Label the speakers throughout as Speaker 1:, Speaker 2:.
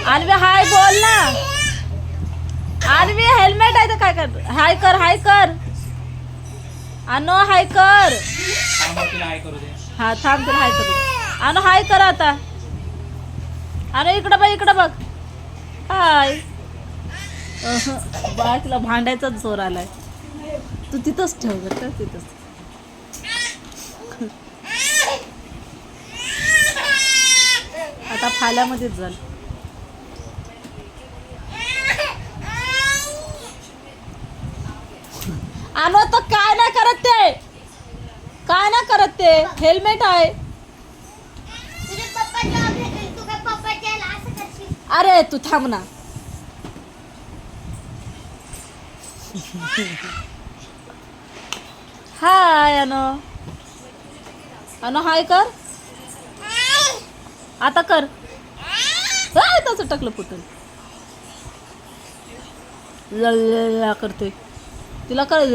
Speaker 1: आणवी हाय बोल ना. आणवी हेल्मेट आहे तर काय कर. हाय कर हाय कर. अनो हाय कर. हा थांब तुला हाय करू. अनो हाय कर आता. अनो इकडं बघ इकडं बघ. हाय. बा तिला भांडायचाच जोर आलाय. तू तिथंच ठेव बर का तिथंच. आता फाल्यामध्येच झालं. आणो तर काय नाही करत ते. काय नाही करत ते. हेल्मेट आहे. अरे तू थांब ना. हाय अनो. अनो हाय कर. आता कर. तसं टाकलं फुटल. करतोय तिला कर.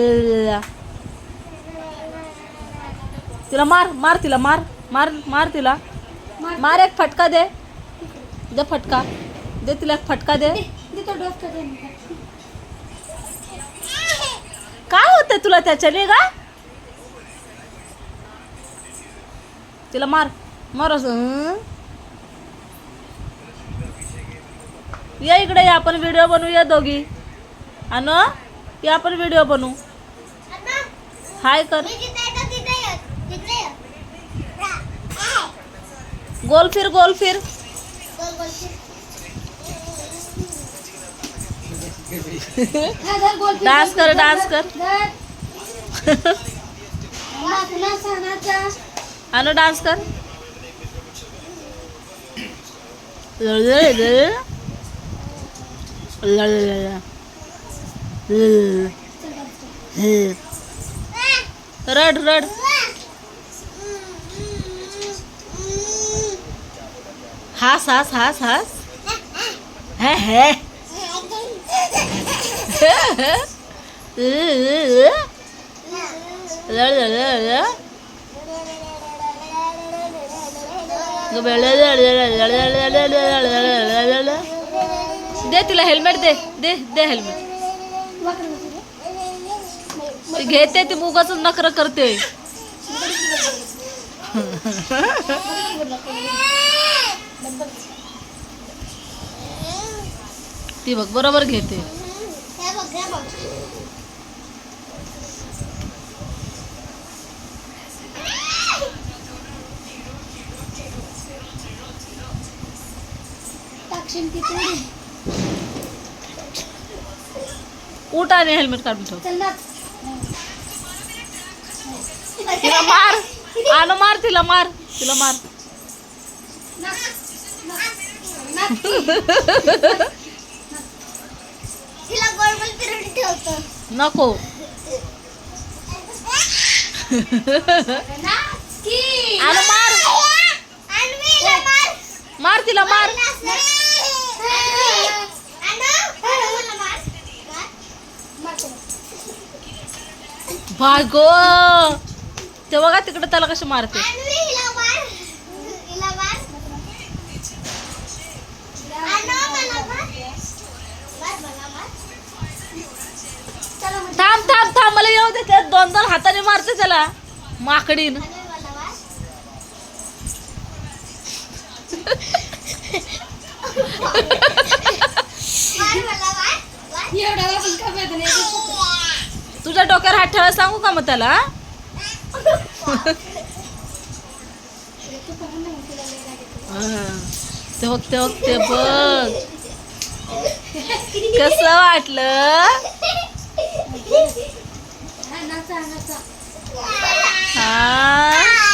Speaker 1: तिला मार मार तिला मार मार मार तिला मार. एक फटका दे. दे फटका दे तिला. एक फटका दे. काय होतंय तुला त्याच्याने का. तिला मार मार असं. या इकडे या आपण व्हिडिओ बनवूया दोघी. अन या आपण व्हिडिओ बनवू. हाय कर. गोल फिर गोल फिर. डान्स कर डान्स कर. अनु डान्स कर. रड रड. हास हास हास हास. हे हे. दे तिला हेल्मेट दे. दे दे हेल्मेट. घेते ती उगाच नखर करते. ती बघ बरोबर घेते. उठ आणि हेल्मेट काढून ठेव. तिला मार. आलो मार तिला मार. तिला मार. नको. आलो मार. मार तिला मार. बाय गो. ते बघा तिकडे त्याला कशी मारते. थांब थांब थांब मला येऊ दे. ते दोन दोन हाताने मारते त्याला माकडीन. तुझ्या डोक्यावर हात ठेवायला सांगू का मग त्याला. ते बघ ते बघ ते बघ. कसं वाटलं. हा